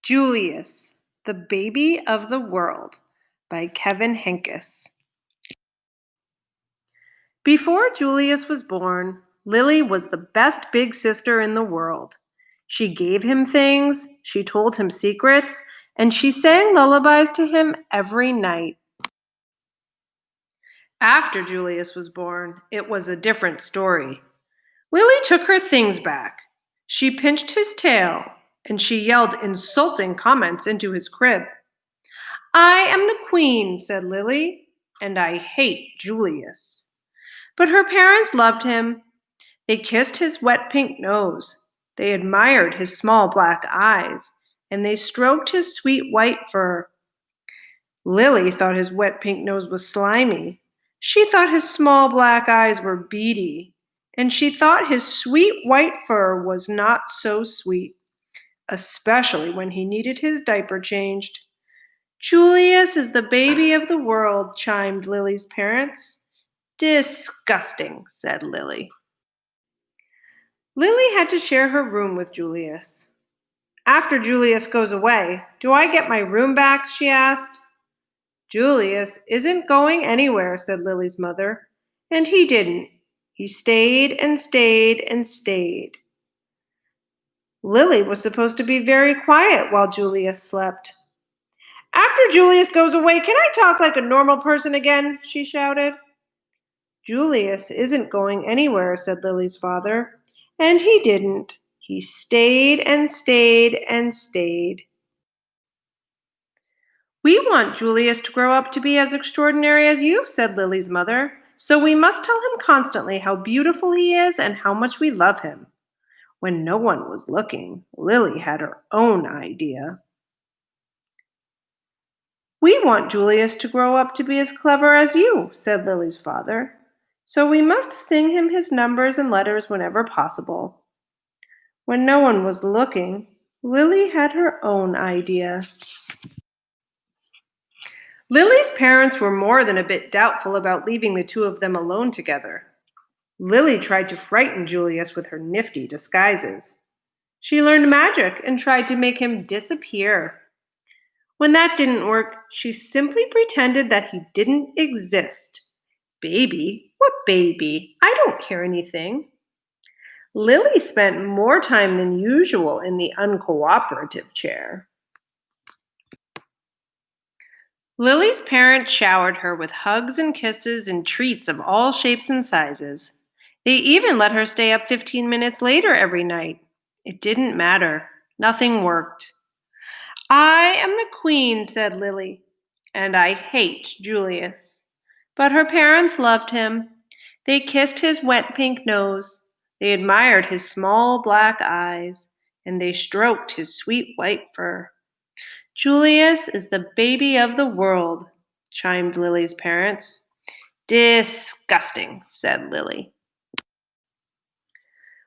Julius, the Baby of the World by Kevin Henkes. Before Julius was born, Lily was the best big sister in the world. She gave him things, she told him secrets, and she sang lullabies to him every night. After Julius was born, it was a different story. Lily took her things back. She pinched his tail, and she yelled insulting comments into his crib. "I am the queen," said Lily, "and I hate Julius." But her parents loved him. They kissed his wet pink nose. They admired his small black eyes, and they stroked his sweet white fur. Lily thought his wet pink nose was slimy. She thought his small black eyes were beady, and she thought his sweet white fur was not so sweet, especially when he needed his diaper changed. "Julius is the baby of the world," chimed Lily's parents. "Disgusting," said Lily. Lily had to share her room with Julius. "After Julius goes away, do I get my room back?" she asked. "Julius isn't going anywhere," said Lily's mother. And he didn't. He stayed and stayed and stayed. Lily was supposed to be very quiet while Julius slept. "After Julius goes away, can I talk like a normal person again?" she shouted. "Julius isn't going anywhere," said Lily's father. And he didn't. He stayed and stayed and stayed. "We want Julius to grow up to be as extraordinary as you," said Lily's mother. "So we must tell him constantly how beautiful he is and how much we love him." When no one was looking, Lily had her own idea. "We want Julius to grow up to be as clever as you," said Lily's father. "So we must sing him his numbers and letters whenever possible." When no one was looking, Lily had her own idea. Lily's parents were more than a bit doubtful about leaving the two of them alone together. Lily tried to frighten Julius with her nifty disguises. She learned magic and tried to make him disappear. When that didn't work, she simply pretended that he didn't exist. "Baby? What baby? I don't hear anything." Lily spent more time than usual in the uncooperative chair. Lily's parents showered her with hugs and kisses and treats of all shapes and sizes. They even let her stay up 15 minutes later every night. It didn't matter. Nothing worked. "I am the queen," said Lily, "and I hate Julius." But her parents loved him. They kissed his wet pink nose. They admired his small black eyes, and they stroked his sweet white fur. "Julius is the baby of the world," chimed Lily's parents. "Disgusting," said Lily.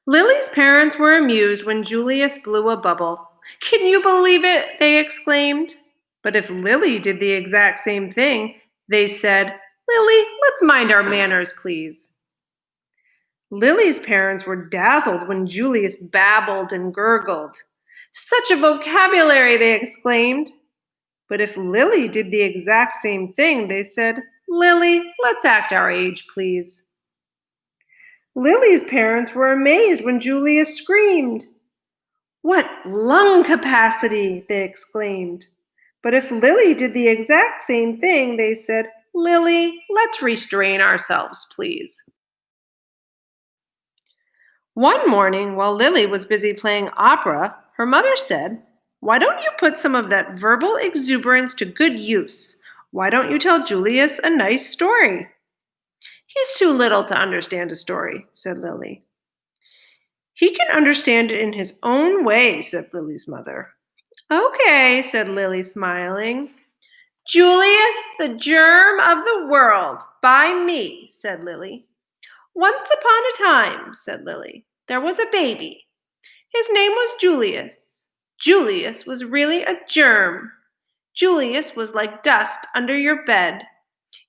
Lily's parents were amused when Julius blew a bubble. "Can you believe it?" they exclaimed. But if Lily did the exact same thing, they said, "Lily, let's mind our manners, please." Lily's parents were dazzled when Julius babbled and gurgled. "Such a vocabulary!" they exclaimed. But if Lily did the exact same thing, they said, "Lily, let's act our age, please." Lily's parents were amazed when Julius screamed. "What lung capacity!" they exclaimed. But if Lily did the exact same thing, they said, "Lily, let's restrain ourselves, please." One morning, while Lily was busy playing opera, her mother said, "Why don't you put some of that verbal exuberance to good use? Why don't you tell Julius a nice story?" "He's too little to understand a story," said Lily. "He can understand it in his own way," said Lily's mother. "Okay," said Lily, smiling. "Julius, the germ of the world, by me," said Lily. "Once upon a time," said Lily, "there was a baby. His name was Julius. Julius was really a germ. Julius was like dust under your bed.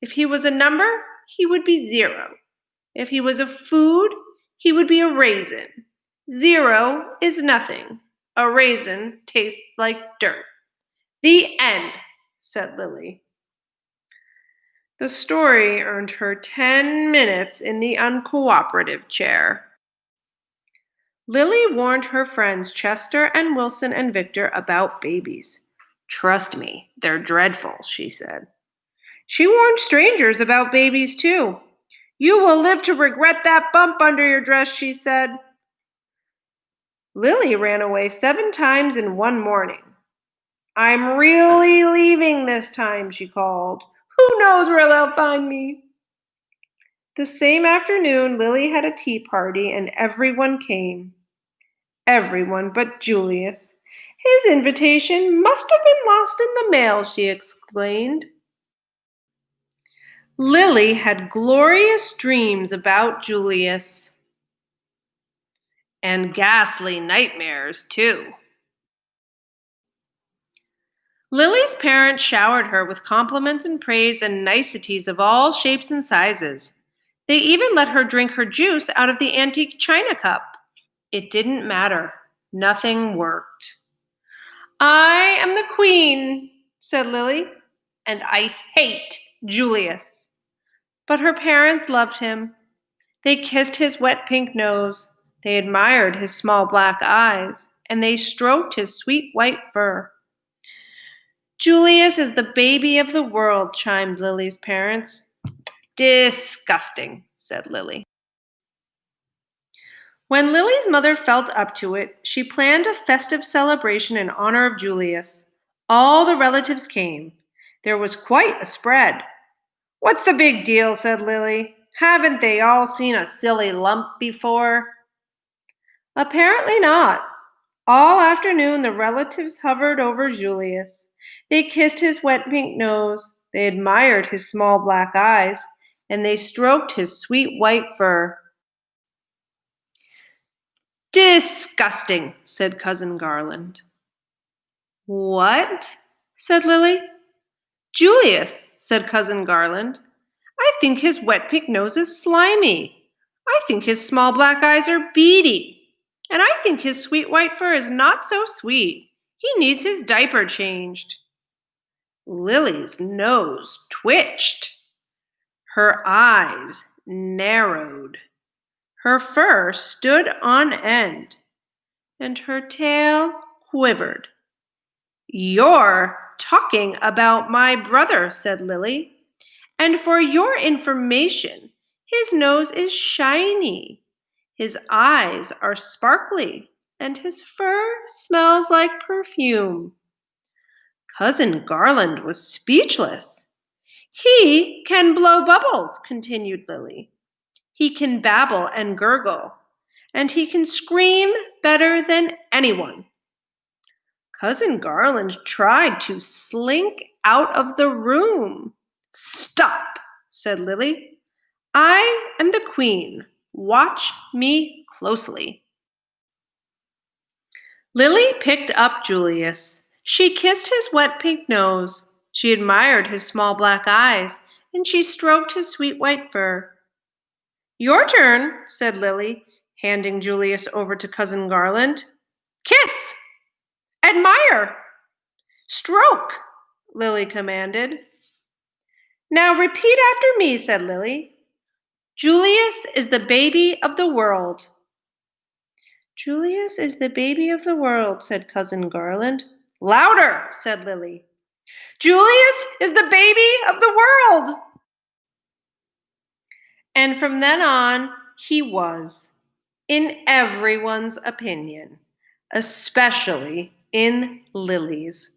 If he was a number, he would be 0. If he was a food, he would be a raisin. 0 is nothing. A raisin tastes like dirt. The end, said Lily. The story earned her 10 minutes in the uncooperative chair. Lily warned her friends Chester and Wilson and Victor about babies. Trust me, they're dreadful, she said. She warned strangers about babies too. You will live to regret that bump under your dress, she said. Lily ran away 7 times in one morning. I'm really leaving this time, she called. Who knows where they'll find me? The same afternoon, Lily had a tea party and everyone came. Everyone but Julius. His invitation must have been lost in the mail, she explained. Lily had glorious dreams about Julius. And ghastly nightmares, too. Lily's parents showered her with compliments and praise and niceties of all shapes and sizes. They even let her drink her juice out of the antique china cup. It didn't matter. Nothing worked. I am the queen, said Lily, and I hate Julius. But her parents loved him. They kissed his wet pink nose. They admired his small black eyes, and they stroked his sweet white fur. Julius is the baby of the world, chimed Lily's parents. Disgusting, said Lily. When Lily's mother felt up to it, she planned a festive celebration in honor of Julius. All the relatives came. There was quite a spread. What's the big deal, said Lily. Haven't they all seen a silly lump before? Apparently not. All afternoon the relatives hovered over Julius. They kissed his wet pink nose, they admired his small black eyes, and they stroked his sweet white fur. Disgusting, said Cousin Garland. What? Said Lily. Julius, said Cousin Garland. I think his wet pink nose is slimy. I think his small black eyes are beady. And I think his sweet white fur is not so sweet. He needs his diaper changed. Lily's nose twitched. Her eyes narrowed. Her fur stood on end, and her tail quivered. You're talking about my brother, said Lily. And for your information, his nose is shiny. His eyes are sparkly, and his fur smells like perfume. Cousin Garland was speechless. He can blow bubbles, continued Lily. He can babble and gurgle, and he can scream better than anyone. Cousin Garland tried to slink out of the room. Stop, said Lily. I am the queen. Watch me closely. Lily picked up Julius. She kissed his wet pink nose. She admired his small black eyes, and she stroked his sweet white fur. Your turn, said Lily, handing Julius over to Cousin Garland. Kiss! Admire! Stroke! Lily commanded. Now repeat after me, said Lily. Julius is the baby of the world. Julius is the baby of the world, said Cousin Garland. Louder, said Lily. Julius is the baby of the world. And from then on, he was, in everyone's opinion, especially in Lily's.